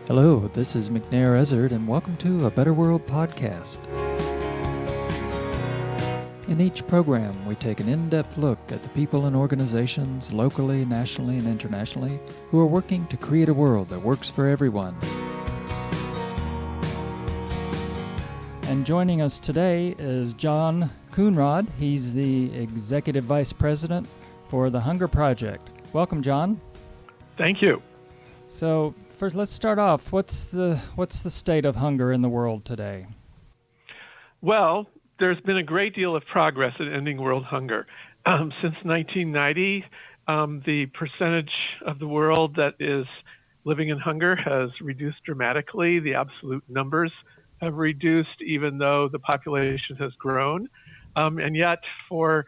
Hello, this is McNair Ezzard, and welcome to A Better World podcast. In each program, we take an in-depth look at the people and organizations, locally, nationally, and internationally, who are working to create a world that works for everyone. And joining us today is John Coonrod. He's the Executive Vice President for the Hunger Project. Welcome, John. Thank you. So, first, let's start off. What's the state of hunger in the world today? Well, there's been a great deal of progress in ending world hunger. Since 1990, the percentage of the world that is living in hunger has reduced dramatically. The absolute numbers have reduced, even though the population has grown. And yet, for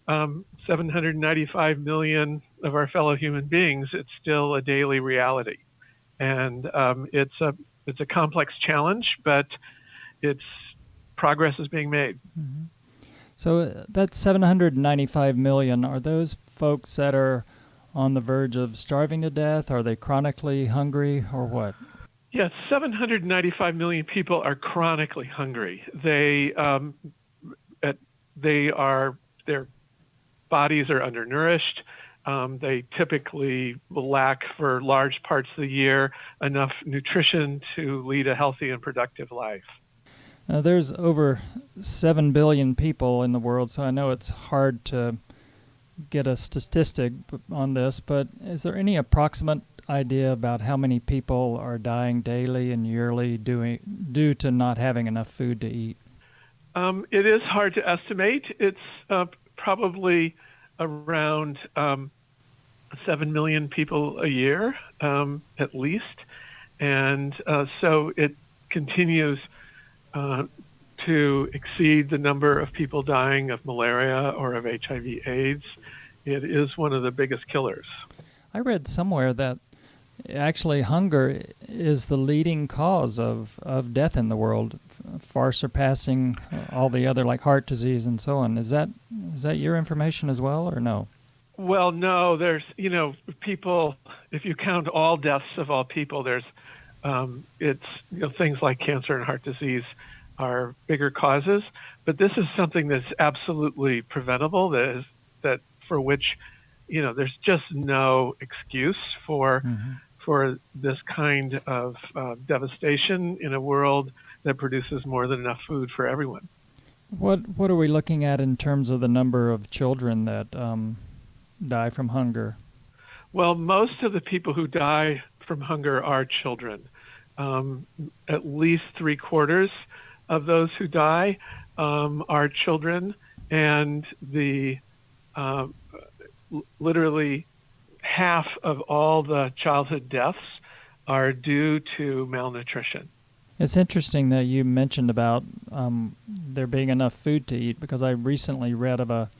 795 million of our fellow human beings, it's still a daily reality. And it's a complex challenge, but progress is being made. Mm-hmm. So that's 795 million. Are those folks that are on the verge of starving to death? Are they chronically hungry or what? Yes, 795 million people are chronically hungry. Their bodies are undernourished. They typically lack for large parts of the year enough nutrition to lead a healthy and productive life. There's over 7 billion people in the world, so I know it's hard to get a statistic on this, but is there any approximate idea about how many people are dying daily and yearly due to not having enough food to eat? It is hard to estimate. It's probably around 7 million people a year, at least. And so it continues to exceed the number of people dying of malaria or of HIV/AIDS. It is one of the biggest killers. I read somewhere that actually hunger is the leading cause of death in the world, far surpassing all the other, like heart disease and so on. Is that your information as well, or no? Well, no. There's people. If you count all deaths of all people, there's things like cancer and heart disease are bigger causes. But this is something that's absolutely preventable. That for which there's just no excuse for this kind of devastation in a world that produces more than enough food for everyone. What are we looking at in terms of the number of children that die from hunger? Well, most of the people who die from hunger are children. At least 3/4 of those who die are children, and literally half of all the childhood deaths are due to malnutrition. It's interesting that you mentioned about there being enough food to eat, because I recently read of a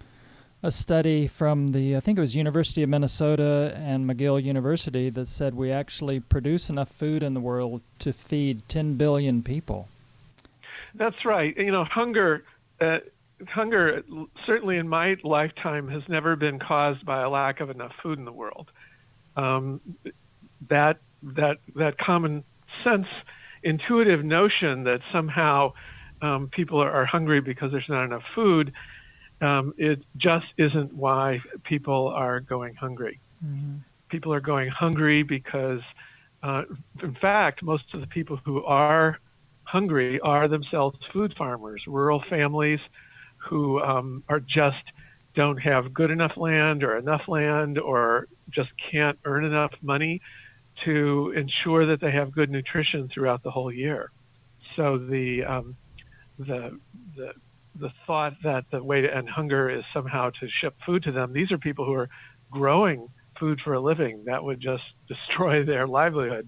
study from I think it was University of Minnesota and McGill University, that said we actually produce enough food in the world to feed 10 billion people. That's right. Hunger, certainly in my lifetime, has never been caused by a lack of enough food in the world. That common sense, intuitive notion that somehow people are hungry because there's not enough food, it just isn't why people are going hungry. Mm-hmm. People are going hungry because, in fact, most of the people who are hungry are themselves food farmers, rural families who don't have good enough land or just can't earn enough money to ensure that they have good nutrition throughout the whole year. So the thought that the way to end hunger is somehow to ship food to them, these are people who are growing food for a living. That would just destroy their livelihood.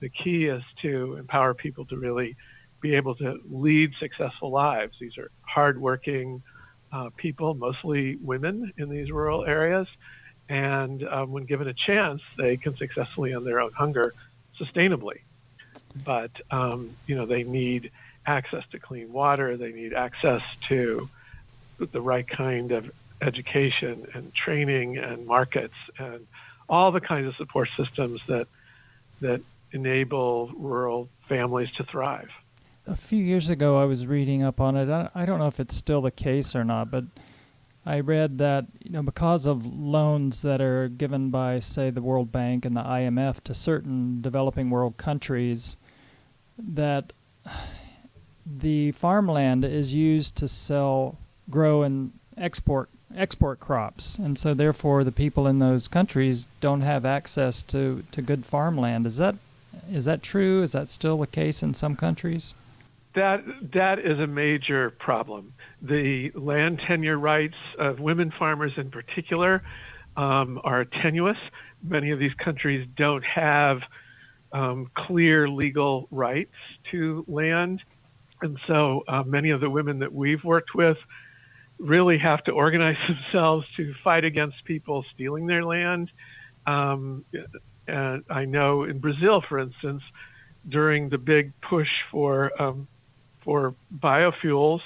The key is to empower people to really be able to lead successful lives. These are hardworking people, mostly women in these rural areas, and when given a chance, they can successfully end their own hunger sustainably. But they need access to clean water. They need access to the right kind of education and training and markets and all the kinds of support systems that enable rural families to thrive. A few years ago, I was reading up on it. I don't know if it's still the case or not, but I read that because of loans that are given by, say, the World Bank and the IMF to certain developing world countries, that the farmland is used to grow, and export crops, and so therefore the people in those countries don't have access to good farmland. Is that true? Is that still the case in some countries? That is a major problem. The land tenure rights of women farmers in particular are tenuous. Many of these countries don't have clear legal rights to land. And so many of the women that we've worked with really have to organize themselves to fight against people stealing their land. And I know in Brazil, for instance, during the big push for biofuels,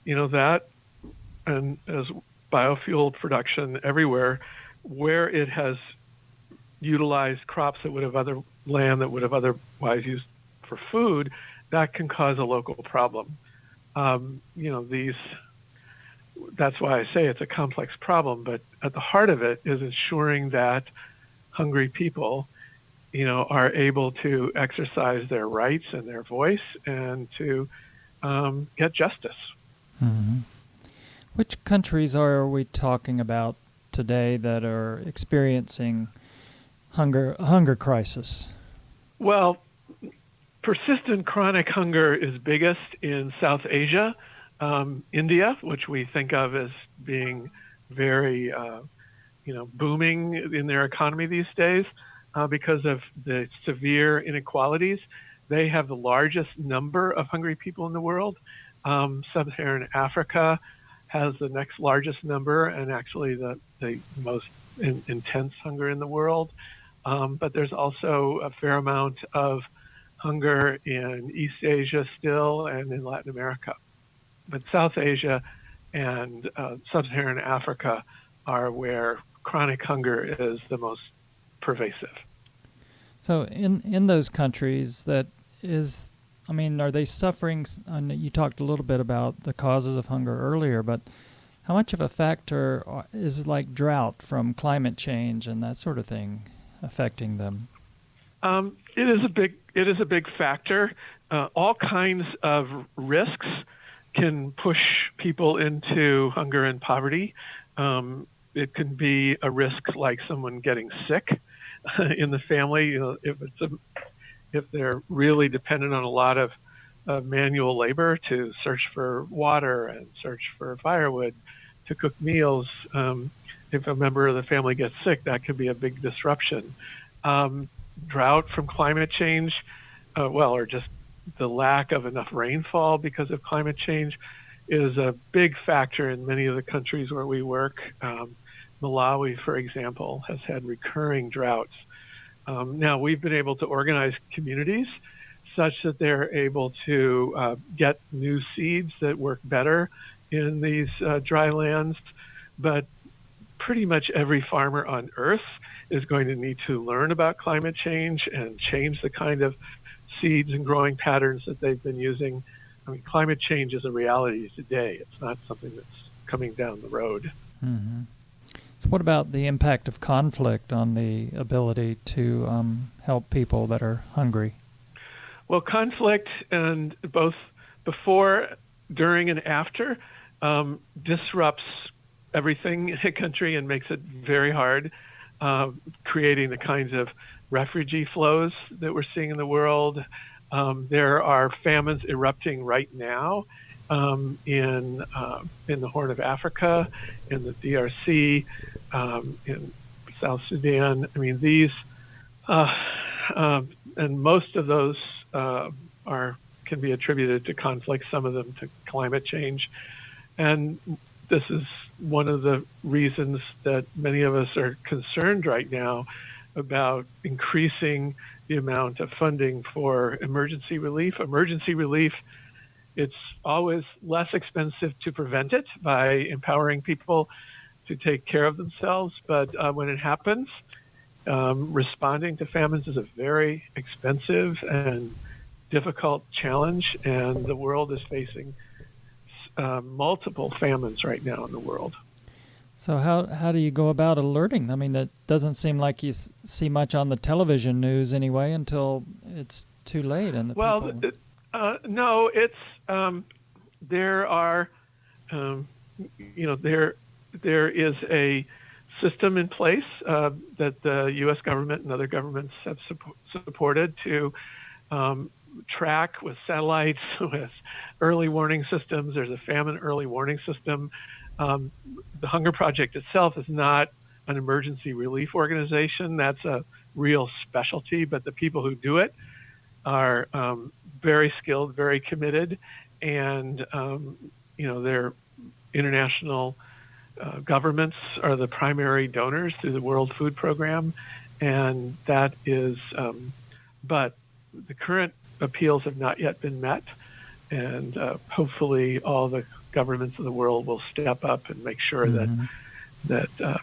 that, and as biofuel production everywhere, where it has utilized crops that would have land that would have otherwise used for food, that can cause a local problem. That's why I say it's a complex problem, but at the heart of it is ensuring that hungry people, are able to exercise their rights and their voice and to get justice. Mm-hmm. Which countries are we talking about today that are experiencing hunger crisis? Well, persistent chronic hunger is biggest in South Asia, India, which we think of as being very, booming in their economy these days because of the severe inequalities. They have the largest number of hungry people in the world. Sub-Saharan Africa has the next largest number and actually the most intense hunger in the world. But there's also a fair amount of hunger in East Asia still and in Latin America. But South Asia and Sub-Saharan Africa are where chronic hunger is the most pervasive. So in those countries, are they suffering? You talked a little bit about the causes of hunger earlier, but how much of a factor is like drought from climate change and that sort of thing affecting them? It is a big factor. All kinds of risks can push people into hunger and poverty. It can be a risk like someone getting sick in the family. If they're really dependent on a lot of manual labor to search for water and search for firewood to cook meals. If a member of the family gets sick, that could be a big disruption. Drought from climate change, or just the lack of enough rainfall because of climate change is a big factor in many of the countries where we work. Malawi, for example, has had recurring droughts. Now, we've been able to organize communities such that they're able to get new seeds that work better in these dry lands. But pretty much every farmer on Earth is going to need to learn about climate change and change the kind of seeds and growing patterns that they've been using. I mean, climate change is a reality today. It's not something that's coming down the road. Mm-hmm. So what about the impact of conflict on the ability to help people that are hungry? Well, conflict, and both before, during, and after, disrupts everything in a country and makes it very hard, creating the kinds of refugee flows that we're seeing in the world. There are famines erupting right now in the Horn of Africa, in the DRC, in South Sudan. I mean, these and most of those can be attributed to conflict. Some of them to climate change, and this is one of the reasons that many of us are concerned right now about increasing the amount of funding for emergency relief. Emergency relief, it's always less expensive to prevent it by empowering people to take care of themselves. But when it happens, Responding to famines is a very expensive and difficult challenge, and the world is facing multiple famines right now in the world. So how do you go about alerting? I mean, that doesn't seem like you see much on the television news anyway until it's too late and the Well, people. no, it's there are there is a system in place that the U.S. government and other governments have supported to track with satellites, with early warning systems. There's a famine early warning system. The Hunger Project itself is not an emergency relief organization. That's a real specialty, but the people who do it are very skilled, very committed, and their international governments are the primary donors through the World Food Program, and that is. But the current appeals have not yet been met, and hopefully all the governments of the world will step up and make sure Mm-hmm. that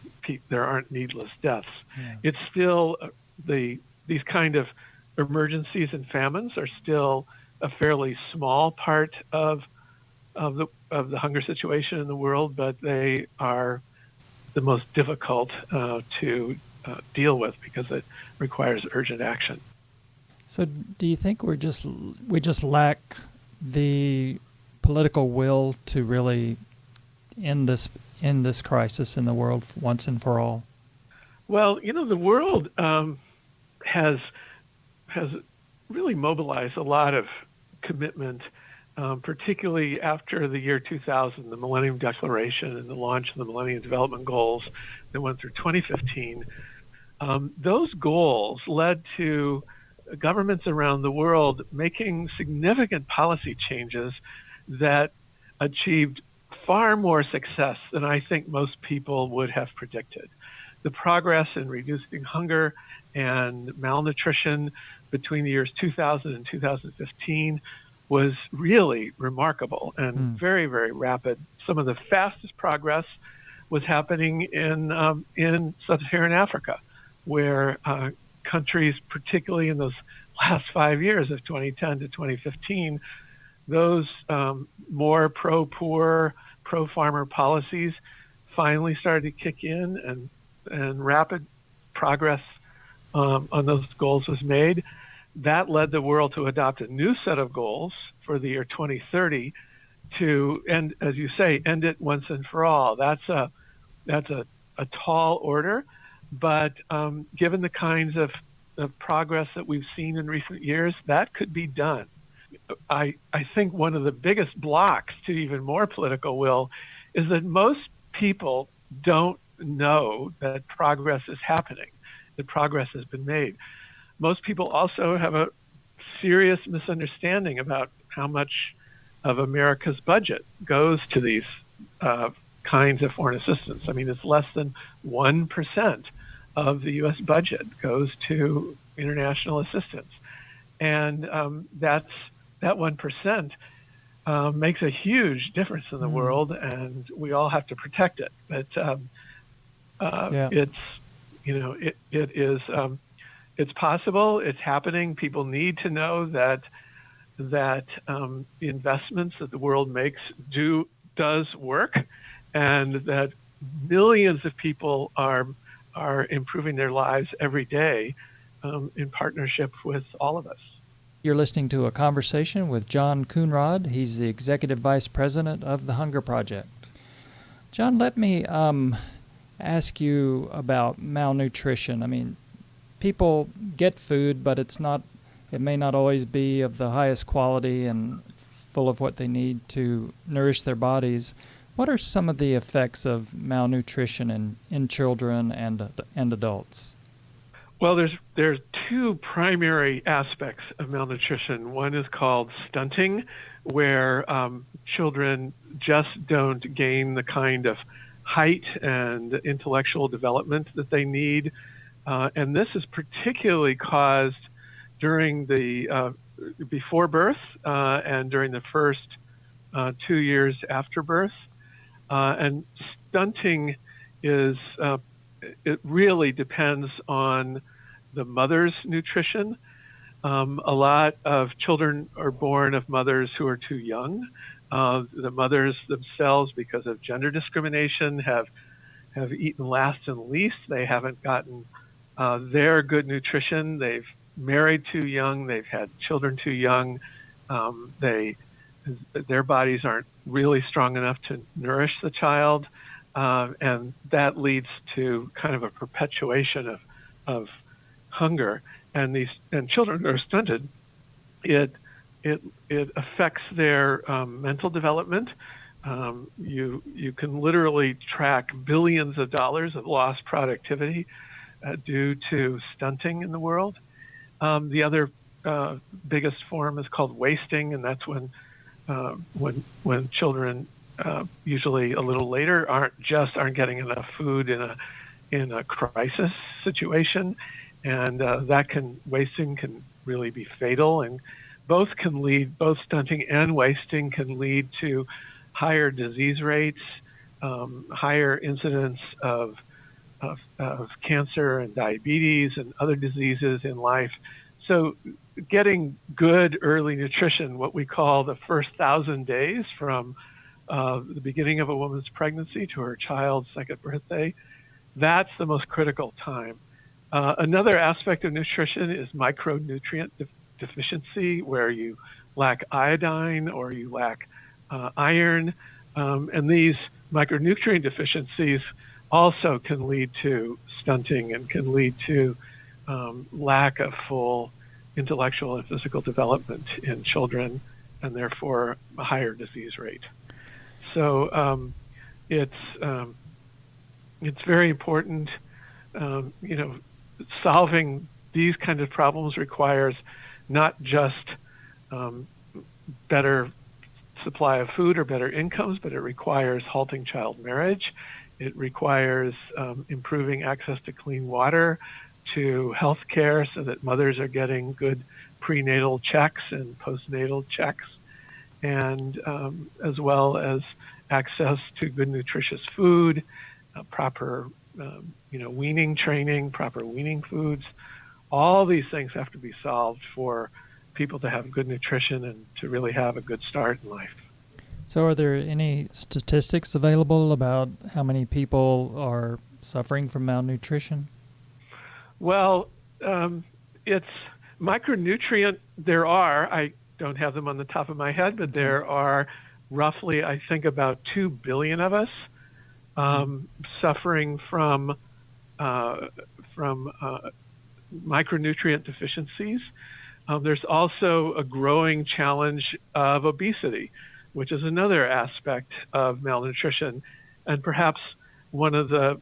there aren't needless deaths. Yeah. It's still these kind of emergencies and famines are still a fairly small part of the hunger situation in the world, but they are the most difficult to deal with because it requires urgent action. So do you think we just lack the political will to really end this crisis in the world once and for all? Well, the world has really mobilized a lot of commitment, particularly after the year 2000, the Millennium Declaration and the launch of the Millennium Development Goals that went through 2015. Those goals led to governments around the world making significant policy changes that achieved far more success than I think most people would have predicted. The progress in reducing hunger and malnutrition between the years 2000 and 2015 was really remarkable and very, very rapid. Some of the fastest progress was happening in sub-Saharan Africa, where countries, particularly in those last 5 years of 2010 to 2015, those more pro-poor, pro-farmer policies finally started to kick in, and rapid progress on those goals was made. That led the world to adopt a new set of goals for the year 2030 to end, as you say, end it once and for all. That's a tall order, but given the kinds of progress that we've seen in recent years, that could be done. I think one of the biggest blocks to even more political will is that most people don't know that progress is happening, that progress has been made. Most people also have a serious misunderstanding about how much of America's budget goes to these kinds of foreign assistance. I mean, it's less than 1% of the U.S. budget goes to international assistance. And that 1% makes a huge difference in the world, and we all have to protect it. But it's possible. It's happening. People need to know that the investments that the world makes does work, and that millions of people are improving their lives every day in partnership with all of us. You're listening to a conversation with John Coonrod. He's the Executive Vice President of the Hunger Project. John, let me ask you about malnutrition. I mean, people get food, but it may not always be of the highest quality and full of what they need to nourish their bodies. What are some of the effects of malnutrition in children and adults? Well, there's two primary aspects of malnutrition. One is called stunting, where children just don't gain the kind of height and intellectual development that they need. And this is particularly caused during the before birth and during the first 2 years after birth. And stunting is it really depends on the mother's nutrition. A lot of children are born of mothers who are too young. The mothers themselves, because of gender discrimination, have eaten last and least. They haven't gotten their good nutrition. They've married too young. They've had children too young. Their bodies aren't really strong enough to nourish the child, and that leads to kind of a perpetuation of hunger. And children that are stunted, it affects their mental development. You can literally track billions of dollars of lost productivity due to stunting in the world. The other biggest form is called wasting, and that's when children usually a little later aren't getting enough food in a crisis situation, and wasting can really be fatal, and both stunting and wasting can lead to higher disease rates, higher incidence of cancer and diabetes and other diseases in life. So getting good early nutrition, what we call the first 1,000 days from the beginning of a woman's pregnancy to her child's second birthday, that's the most critical time. Another aspect of nutrition is micronutrient deficiency, where you lack iodine or you lack iron. And these micronutrient deficiencies also can lead to stunting and can lead to lack of full intellectual and physical development in children, and therefore a higher disease rate. So it's very important. Solving these kind of problems requires not just better supply of food or better incomes, but it requires halting child marriage. It requires improving access to clean water, to health care, so that mothers are getting good prenatal checks and postnatal checks, and as well as access to good nutritious food, proper weaning training, proper weaning foods. All these things have to be solved for people to have good nutrition and to really have a good start in life. So are there any statistics available about how many people are suffering from malnutrition? Well, it's micronutrient. I don't have them on the top of my head, but there are roughly, I think, about 2 billion of us suffering from micronutrient deficiencies. There's also a growing challenge of obesity, which is another aspect of malnutrition, and perhaps one of the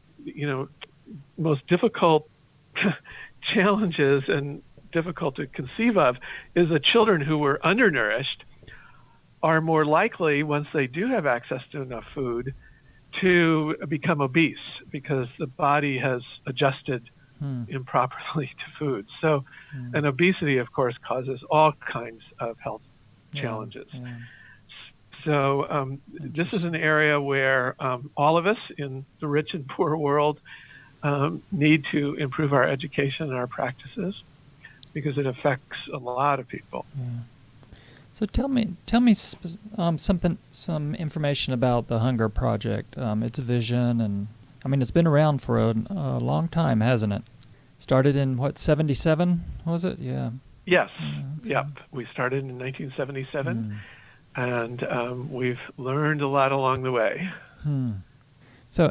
most difficult challenges and difficult to conceive of is that children who were undernourished are more likely, once they do have access to enough food, to become obese because the body has adjusted improperly to food. So, and obesity, of course, causes all kinds of health challenges. Yeah. So this is an area where all of us in the rich and poor world need to improve our education and our practices, because it affects a lot of people. Yeah. So tell me some information about the Hunger Project, its vision, and it's been around for a long time, hasn't it? Started in 77, was it? Yeah. Yes. Okay. Yep. We started in 1977, and we've learned a lot along the way. So,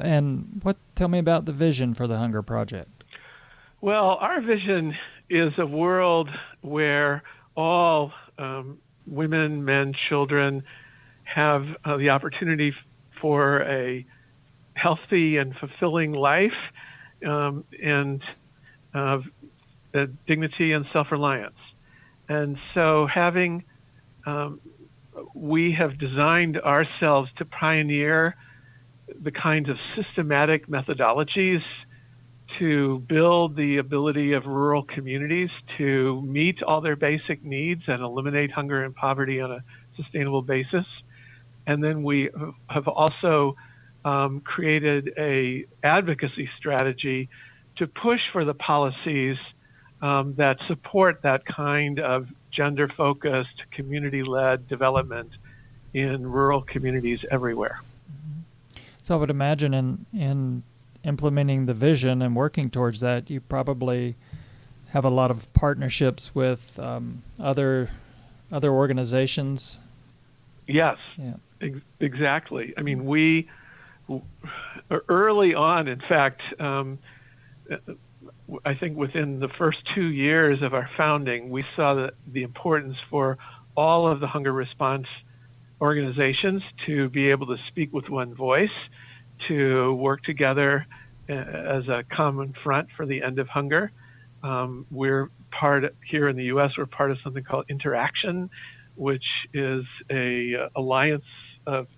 tell me about the vision for the Hunger Project. Well, our vision is a world where all women, men, children have the opportunity for a healthy and fulfilling life, and dignity and self-reliance. And so we have designed ourselves to pioneer the kinds of systematic methodologies to build the ability of rural communities to meet all their basic needs and eliminate hunger and poverty on a sustainable basis. And then we have also created a advocacy strategy to push for the policies that support that kind of gender-focused, community-led development in rural communities everywhere. So I would imagine in implementing the vision and working towards that, you probably have a lot of partnerships with other organizations. Yes, Yeah. exactly. I mean, we early on, in fact, I think within the first 2 years of our founding, we saw the importance for all of the hunger response organizations to be able to speak with one voice, to work together as a common front for the end of hunger. We're here in the U.S., we're part of something called Interaction, which is a alliance of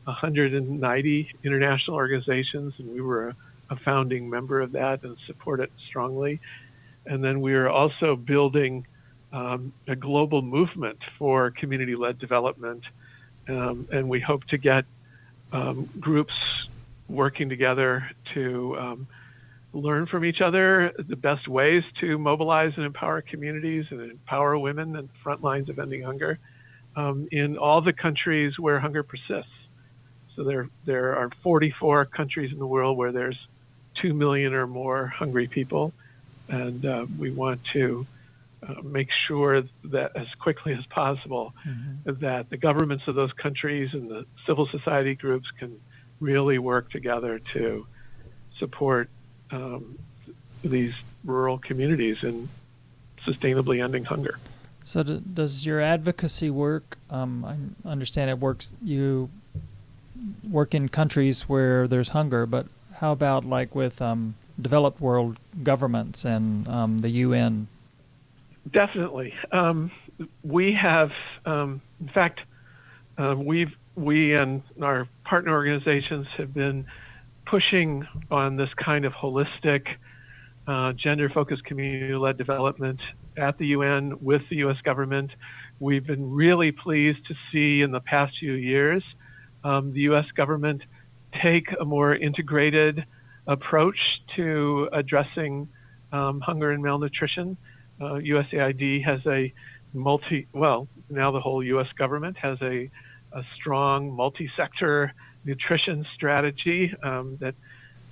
190 international organizations, and we were a founding member of that and support it strongly. And then we are also building a global movement for community-led development, and we hope to get groups working together to learn from each other the best ways to mobilize and empower communities and empower women in the front lines of ending hunger in all the countries where hunger persists. So there are 44 countries in the world where there's 2 million or more hungry people, and we want to make sure that as quickly as possible that the governments of those countries and the civil society groups can really work together to support these rural communities in sustainably ending hunger. So does your advocacy work, I understand you work in countries where there's hunger, but how about like with developed world governments and the UN? Definitely. We have, in fact, we and our partner organizations have been pushing on this kind of holistic, gender-focused community-led development at the UN with the U.S. government. We've been really pleased to see in the past few years the U.S. government take a more integrated approach to addressing hunger and malnutrition. USAID has now the whole U.S. government has a strong multi-sector nutrition strategy that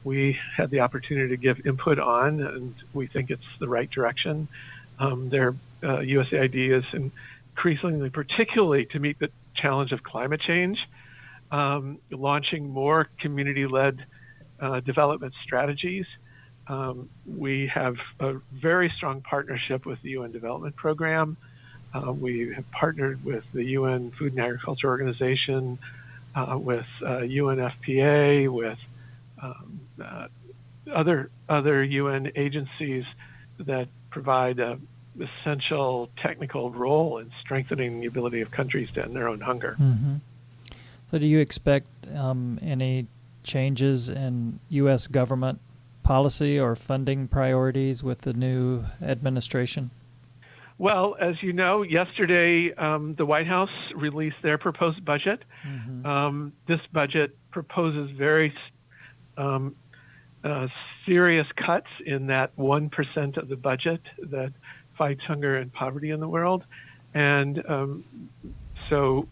we had the opportunity to give input on, and we think it's the right direction. USAID is increasingly, particularly to meet the challenge of climate change, launching more community-led development strategies. We have a very strong partnership with the UN Development Program. We have partnered with the UN Food and Agriculture Organization, with UNFPA, with other UN agencies that provide an essential technical role in strengthening the ability of countries to end their own hunger. Mm-hmm. So do you expect any changes in U.S. government policy or funding priorities with the new administration? Well, as you know, yesterday the White House released their proposed budget. Mm-hmm. This budget proposes very serious cuts in that 1% of the budget that fights hunger and poverty in the world. And so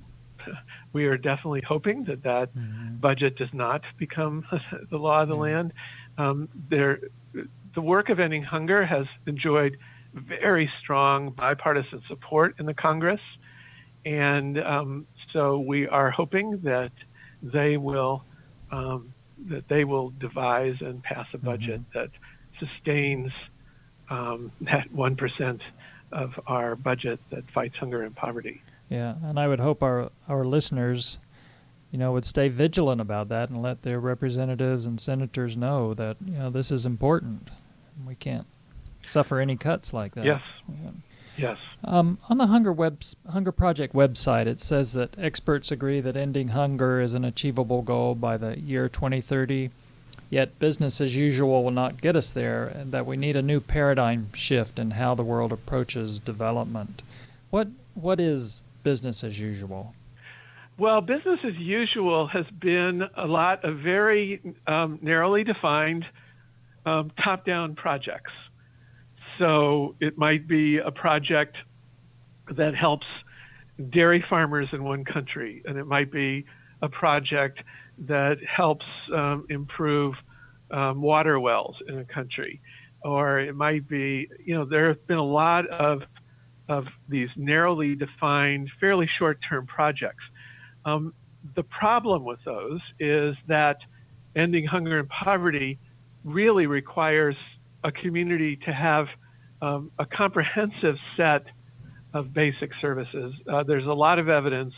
we are definitely hoping that mm-hmm. budget does not become the law of the land. The work of ending hunger has enjoyed very strong bipartisan support in the Congress, and so we are hoping that they will devise and pass a budget mm-hmm. that sustains that 1% of our budget that fights hunger and poverty. Yeah, and I would hope our listeners, would stay vigilant about that and let their representatives and senators know that this is important. We can't suffer any cuts like that. Yes. Yeah. Yes. On the Hunger Project website, it says that experts agree that ending hunger is an achievable goal by the year 2030, yet business as usual will not get us there, and that we need a new paradigm shift in how the world approaches development. What is business as usual? Well, business as usual has been a lot of very narrowly defined top-down projects. So it might be a project that helps dairy farmers in one country, and it might be a project that helps improve water wells in a country, or it might be, there have been a lot of these narrowly defined, fairly short-term projects. The problem with those is that ending hunger and poverty really requires a community to have a comprehensive set of basic services. There's a lot of evidence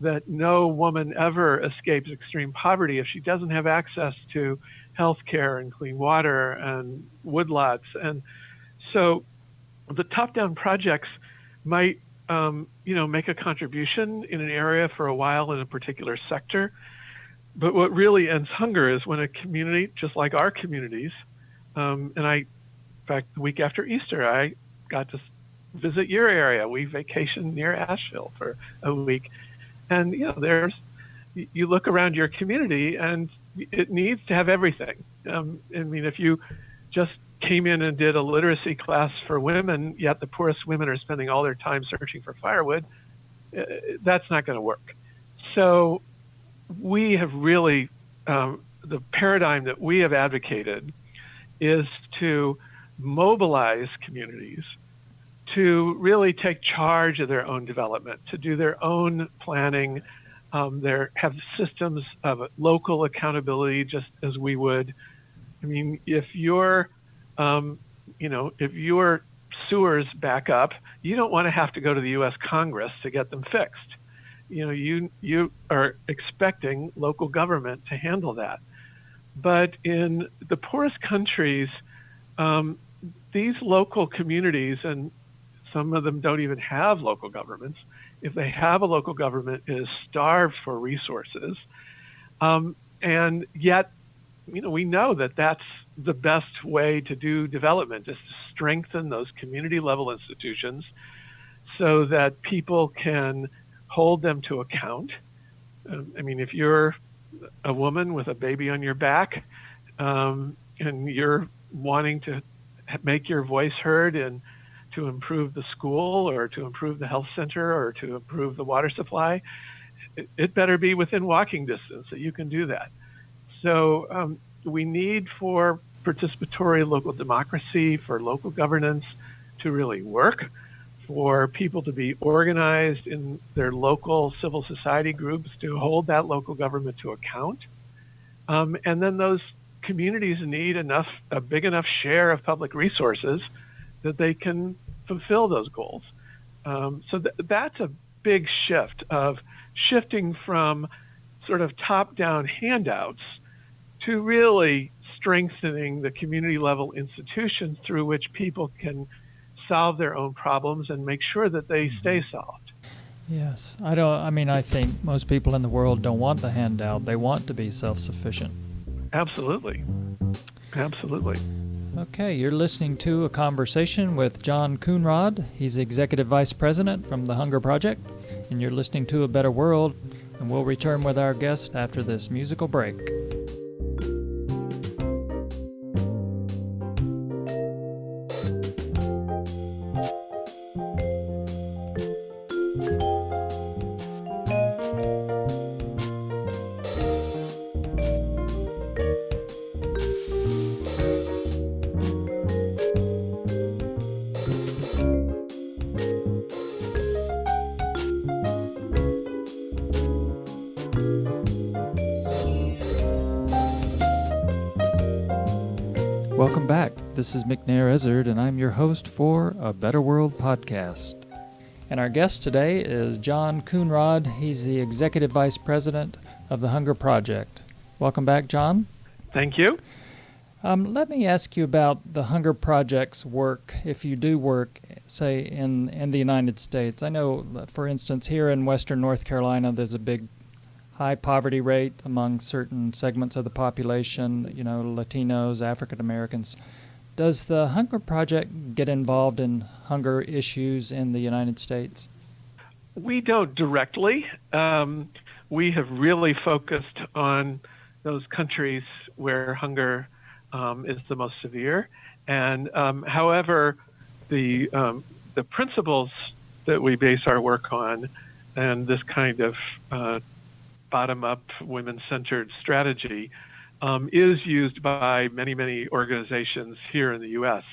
that no woman ever escapes extreme poverty if she doesn't have access to health care and clean water and woodlots. And so the top-down projects might, make a contribution in an area for a while in a particular sector. But what really ends hunger is when a community, just like our communities, in fact, the week after Easter, I got to visit your area. We vacationed near Asheville for a week. And, you look around your community and it needs to have everything. If you just came in and did a literacy class for women, yet the poorest women are spending all their time searching for firewood, that's not going to work. So we have really, the paradigm that we have advocated is to mobilize communities to really take charge of their own development, to do their own planning, have systems of local accountability, just as we would. If your sewers back up, you don't want to have to go to the U.S. Congress to get them fixed. You are expecting local government to handle that. But in the poorest countries, these local communities, and some of them don't even have local governments. If they have a local government, it is starved for resources. And yet, we know that that's the best way to do development, is to strengthen those community level institutions so that people can hold them to account. If you're a woman with a baby on your back, and you're wanting to make your voice heard and to improve the school or to improve the health center or to improve the water supply, it better be within walking distance that you can do that. So we need for participatory local democracy, for local governance to really work, for people to be organized in their local civil society groups to hold that local government to account. And then those communities need a big enough share of public resources that they can fulfill those goals. So that's a big shift of shifting from sort of top-down handouts to really strengthening the community level institutions through which people can solve their own problems and make sure that they stay solved. Yes. I think most people in the world don't want the handout. They want to be self-sufficient. Absolutely. Absolutely. Okay, you're listening to a conversation with John Coonrod. He's Executive Vice President from the Hunger Project, and you're listening to A Better World, and we'll return with our guest after this musical break. Welcome back. This is McNair Ezzard, and I'm your host for A Better World podcast. And our guest today is John Coonrod. He's the Executive Vice President of the Hunger Project. Welcome back, John. Thank you. Let me ask you about the Hunger Project's work, if you do work, say, in the United States. I know, for instance, here in western North Carolina, there's a big high poverty rate among certain segments of the population, Latinos, African Americans. Does the Hunger Project get involved in hunger issues in the United States? We don't directly. we have really focused on those countries where hunger is the most severe. And however, the principles that we base our work on and this kind of bottom-up, women-centered strategy is used by many, many organizations here in the U.S.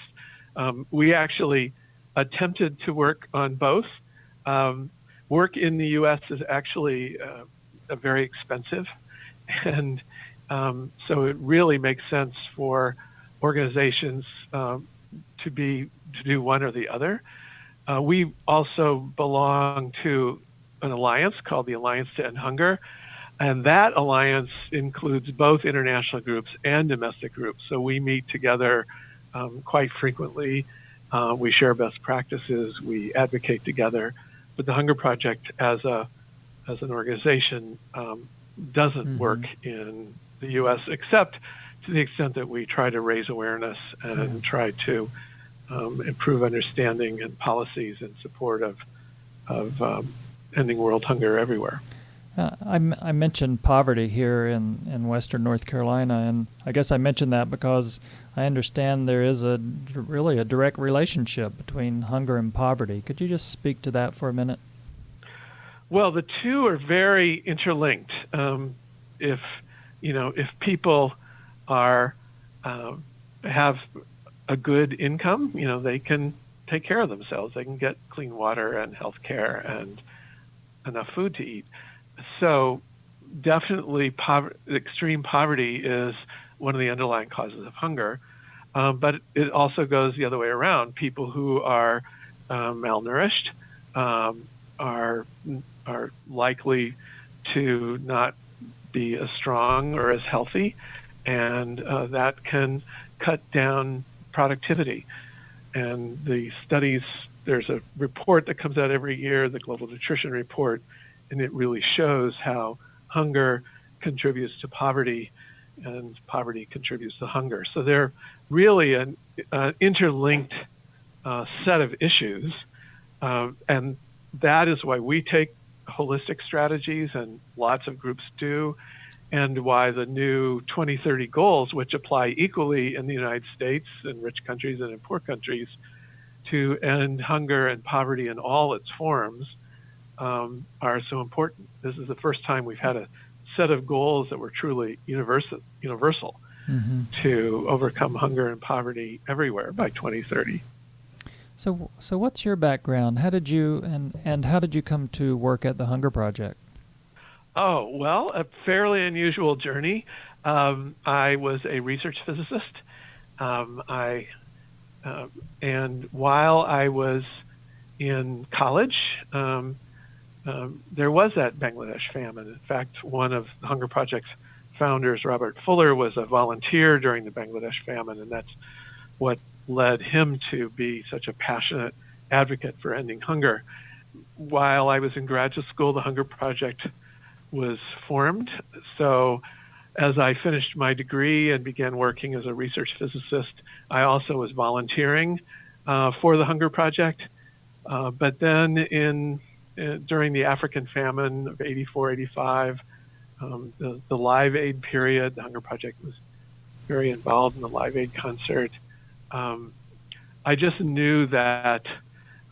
We actually attempted to work on both. Work in the U.S. is actually very expensive, and so it really makes sense for organizations to do one or the other. We also belong to an alliance called the Alliance to End Hunger, and that alliance includes both international groups and domestic groups. So we meet together quite frequently. We share best practices. We advocate together. But the Hunger Project, as an organization, doesn't work in the U.S. except to the extent that we try to raise awareness and try to improve understanding and policies in support of ending world hunger everywhere. I mentioned poverty here in Western North Carolina, and I guess I mentioned that because I understand there is really a direct relationship between hunger and poverty. Could you just speak to that for a minute? Well, the two are very interlinked. If people have a good income, they can take care of themselves. They can get clean water and health care and enough food to eat. So definitely extreme poverty is one of the underlying causes of hunger. But it also goes the other way around. People who are malnourished are likely to not be as strong or as healthy, and that can cut down productivity. And the studies, there's a report that comes out every year, the Global Nutrition Report, and it really shows how hunger contributes to poverty and poverty contributes to hunger. So they're really an interlinked set of issues, and that is why we take holistic strategies, and lots of groups do, and why the new 2030 goals, which apply equally in the United States, in rich countries and in poor countries, to end hunger and poverty in all its forms, are so important. This is the first time we've had a set of goals that were truly universal to overcome hunger and poverty everywhere by 2030. So what's your background? How did you how did you come to work at the Hunger Project? Oh, well, a fairly unusual journey. I was a research physicist. And while I was in college, there was that Bangladesh famine. In fact, one of the Hunger Project's founders, Robert Fuller, was a volunteer during the Bangladesh famine, and that's what led him to be such a passionate advocate for ending hunger. While I was in graduate school, the Hunger Project was formed. So as I finished my degree and began working as a research physicist, I also was volunteering for the Hunger Project. But then during the African famine of 84, 85, the Live Aid period, the Hunger Project was very involved in the Live Aid concert. I just knew that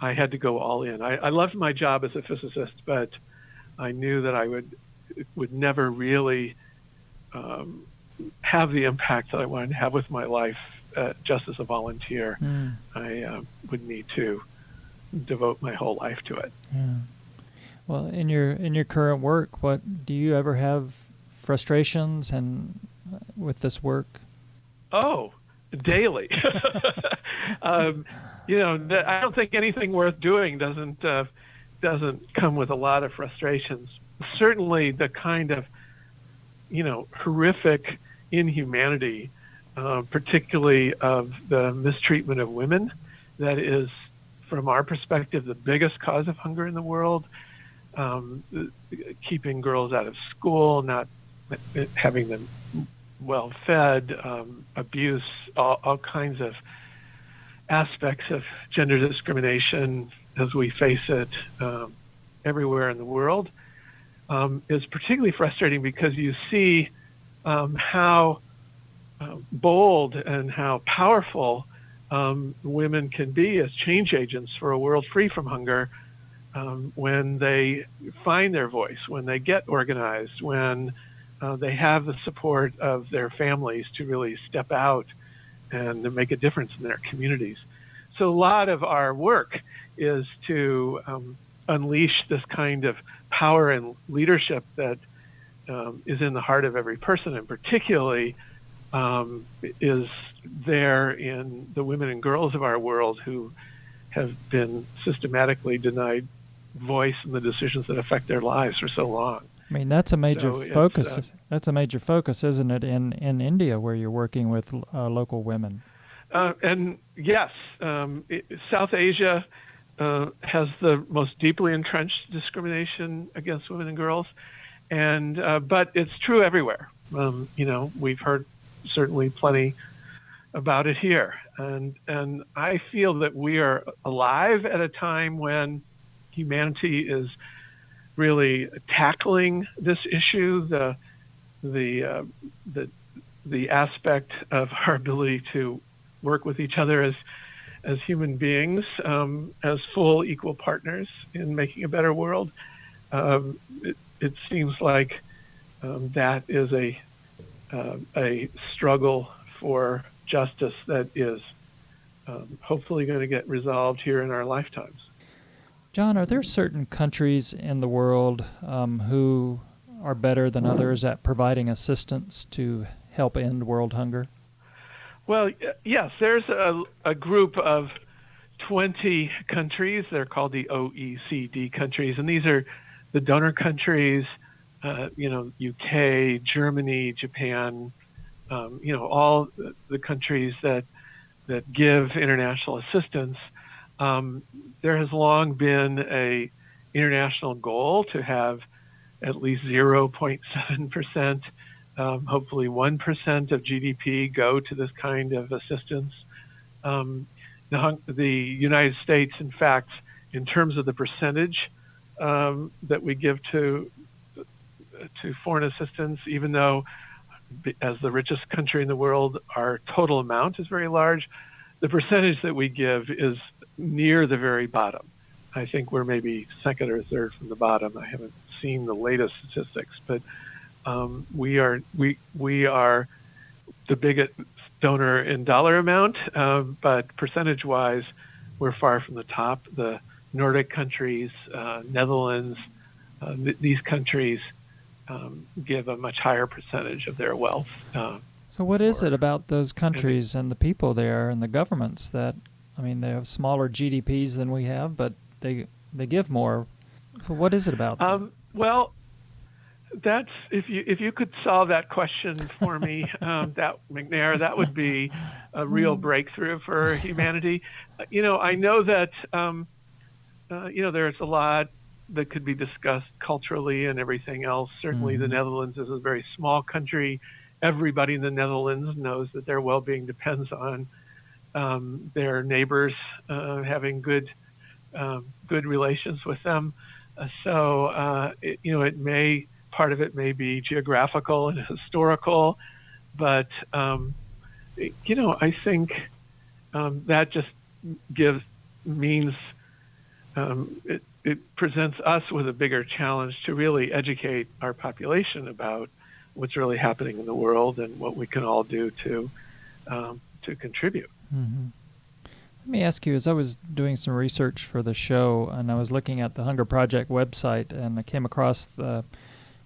I had to go all in. I loved my job as a physicist, but I knew that I would never really have the impact that I wanted to have with my life just as a volunteer. I would need to devote my whole life to it. Yeah. Well, in your current work, what do you ever have frustrations and with this work? Oh, daily. I don't think anything worth doing doesn't come with a lot of frustrations. Certainly, the kind of horrific inhumanity, particularly of the mistreatment of women, that is, from our perspective, the biggest cause of hunger in the world. Keeping girls out of school, not having them well fed, abuse, all kinds of aspects of gender discrimination as we face it everywhere in the world. is particularly frustrating because you see how bold and how powerful women can be as change agents for a world free from hunger when they find their voice, when they get organized, when they have the support of their families to really step out and to make a difference in their communities. So a lot of our work is to unleash this kind of power and leadership that is in the heart of every person, and particularly is there in the women and girls of our world who have been systematically denied voice in the decisions that affect their lives for so long. I mean, that's a major focus. That's a major focus, isn't it, in India, where you're working with local women? And yes, South Asia has the most deeply entrenched discrimination against women and girls, and but it's true everywhere. We've heard certainly plenty about it here, and I feel that we are alive at a time when humanity is really tackling this issue, the aspect of our ability to work with each other as human beings, as full equal partners in making a better world. It seems like that is a struggle for justice that is hopefully going to get resolved here in our lifetimes. John, are there certain countries in the world who are better than others at providing assistance to help end world hunger? Well, yes, there's a group of 20 countries. They're called the OECD countries, and these are the donor countries, UK, Germany, Japan, all the countries that give international assistance. There has long been a international goal to have at least 0.7%, hopefully 1% of GDP go to this kind of assistance. The United States, in fact, in terms of the percentage that we give to foreign assistance, even though as the richest country in the world, our total amount is very large, the percentage that we give is near the very bottom. I think we're maybe second or third from the bottom. I haven't seen the latest statistics, but we are the biggest donor in dollar amount, but percentage-wise, we're far from the top. The Nordic countries, Netherlands, these countries give a much higher percentage of their wealth. So what is it about those countries and the people there and the governments that, they have smaller GDPs than we have, but they give more. So what is it about them? Well, that's if you could solve that question for me, McNair, that would be a real breakthrough for humanity. I know that there's a lot that could be discussed culturally and everything else. Certainly, the Netherlands is a very small country. Everybody in the Netherlands knows that their well-being depends on their neighbors having good relations with them. Part of it may be geographical and historical, but I think that just means it presents us with a bigger challenge to really educate our population about what's really happening in the world and what we can all do to contribute. Mm-hmm. Let me ask you, as I was doing some research for the show, and I was looking at the Hunger Project website, and I came across the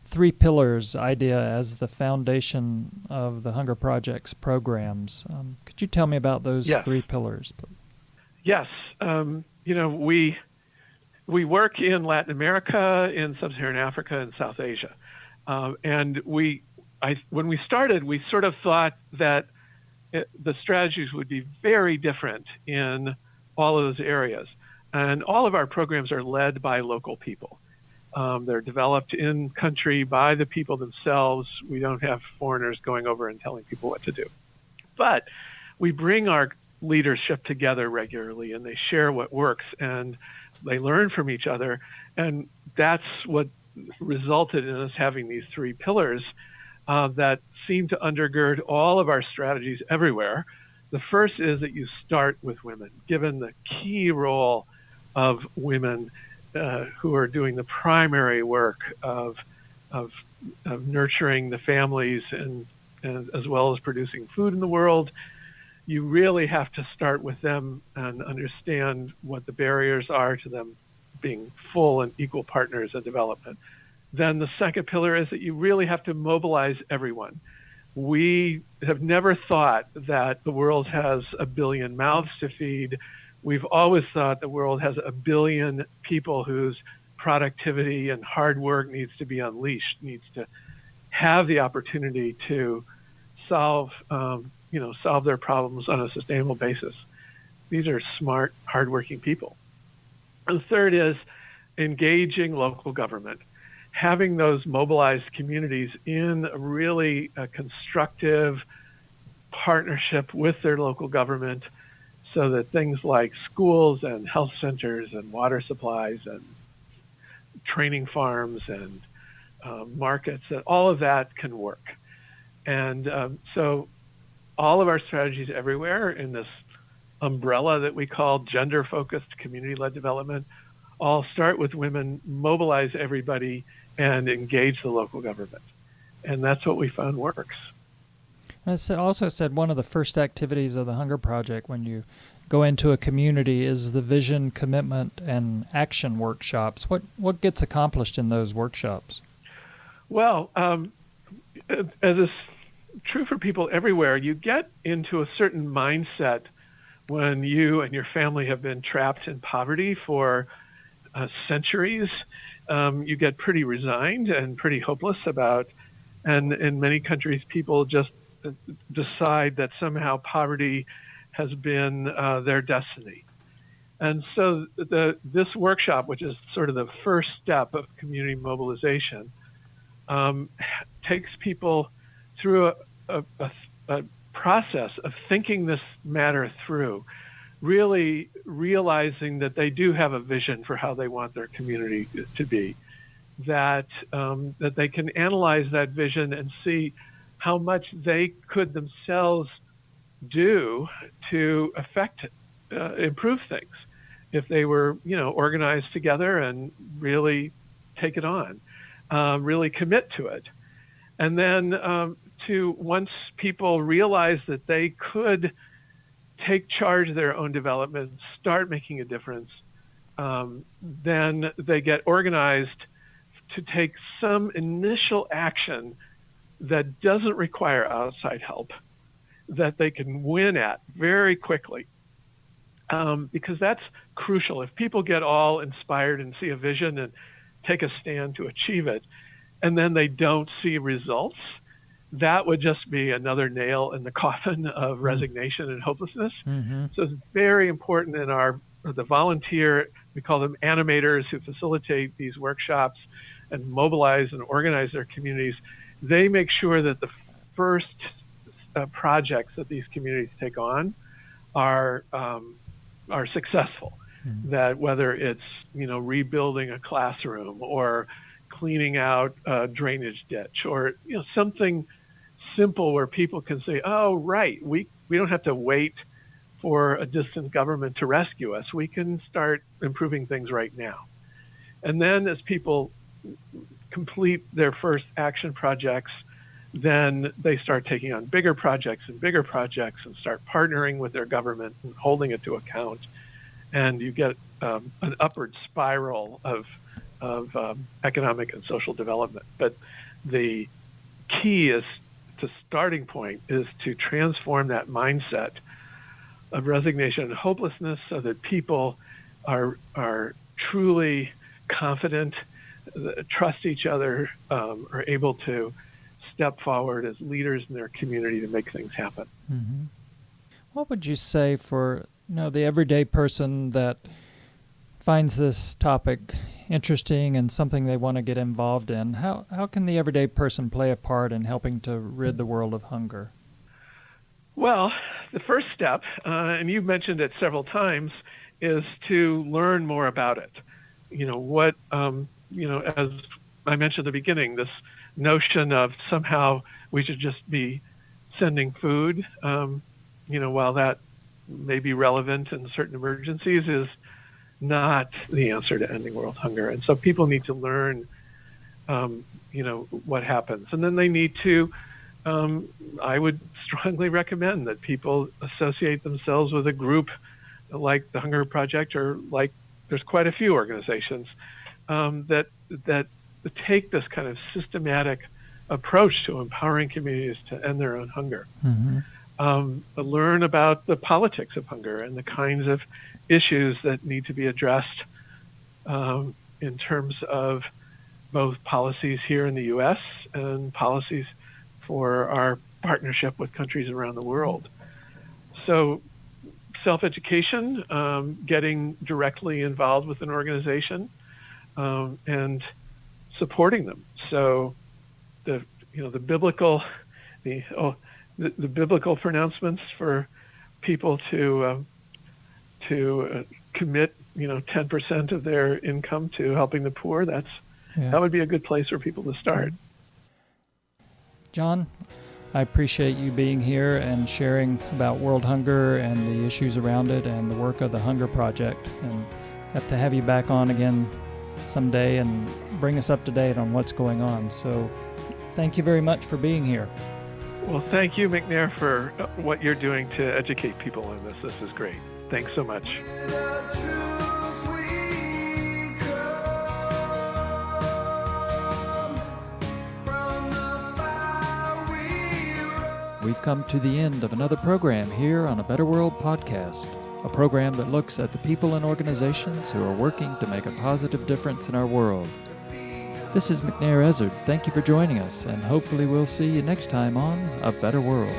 3 pillars idea as the foundation of the Hunger Project's programs. Could you tell me about those 3 pillars, please? Yes. We work in Latin America, in Sub-Saharan Africa, and South Asia. And when we started, we sort of thought that the strategies would be very different in all of those areas. And all of our programs are led by local people. They're developed in country by the people themselves. We don't have foreigners going over and telling people what to do. But we bring our leadership together regularly, and they share what works, and they learn from each other. And that's what resulted in us having these three pillars that seem to undergird all of our strategies everywhere. The first is that you start with women, given the key role of women who are doing the primary work of nurturing the families and as well as producing food in the world. You really have to start with them and understand what the barriers are to them being full and equal partners in development. Then the second pillar is that you really have to mobilize everyone. We have never thought that the world has 1 billion mouths to feed. We've always thought the world has 1 billion people whose productivity and hard work needs to be unleashed, needs to have the opportunity to solve their problems on a sustainable basis. These are smart, hardworking people. And the third is engaging local government, having those mobilized communities in a really constructive partnership with their local government so that things like schools and health centers and water supplies and training farms and markets, that all of that can work. And so all of our strategies everywhere in this umbrella that we call gender-focused community-led development all start with women, mobilize everybody, and engage the local government. And that's what we found works. It also said one of the first activities of the Hunger Project when you go into a community is the vision, commitment, and action workshops. What gets accomplished in those workshops? Well, as is true for people everywhere, you get into a certain mindset when you and your family have been trapped in poverty for centuries. You get pretty resigned and pretty hopeless about, and in many countries, people just decide that somehow poverty has been their destiny. And so this workshop, which is sort of the first step of community mobilization, takes people through a process of thinking this matter through, really realizing that they do have a vision for how they want their community to be, that they can analyze that vision and see how much they could themselves do to improve things if they were, organized together and really take it on, really commit to it. And then once people realize that they could take charge of their own development, start making a difference, then they get organized to take some initial action that doesn't require outside help, that they can win at very quickly. Because that's crucial. If people get all inspired and see a vision and take a stand to achieve it, and then they don't see results, that would just be another nail in the coffin of resignation and hopelessness. Mm-hmm. So it's very important in the volunteer, we call them animators, who facilitate these workshops and mobilize and organize their communities. They make sure that the first projects that these communities take on are successful. Mm-hmm. That whether it's rebuilding a classroom or cleaning out a drainage ditch or something simple where people can say, oh, right, we don't have to wait for a distant government to rescue us. We can start improving things right now. And then as people complete their first action projects, then they start taking on bigger projects and start partnering with their government and holding it to account. And you get an upward spiral of economic and social development. But the key starting point is to transform that mindset of resignation and hopelessness so that people are truly confident, trust each other, are able to step forward as leaders in their community to make things happen. Mm-hmm. What would you say for the everyday person that finds this topic interesting and something they want to get involved in? How can the everyday person play a part in helping to rid the world of hunger? Well, the first step, and you've mentioned it several times, is to learn more about it. As I mentioned at the beginning, this notion of somehow we should just be sending food, while that may be relevant in certain emergencies, is not the answer to ending world hunger. And so people need to learn, what happens. And then they need to, I would strongly recommend that people associate themselves with a group like the Hunger Project, or like there's quite a few organizations that take this kind of systematic approach to empowering communities to end their own hunger. Learn about the politics of hunger and the kinds of issues that need to be addressed in terms of both policies here in the U.S. and policies for our partnership with countries around the world. So self-education, getting directly involved with an organization, and supporting them. So the biblical pronouncements for people to commit 10% of their income to helping the poor, that would be a good place for people to start. John, I appreciate you being here and sharing about world hunger and the issues around it and the work of the Hunger Project, and have to have you back on again someday and bring us up to date on what's going on. So thank you very much for being here. Well, thank you, McNair, for what you're doing to educate people on this. This is great. Thanks so much. We've come to the end of another program here on A Better World podcast, a program that looks at the people and organizations who are working to make a positive difference in our world. This is McNair Ezzard. Thank you for joining us, and hopefully we'll see you next time on A Better World.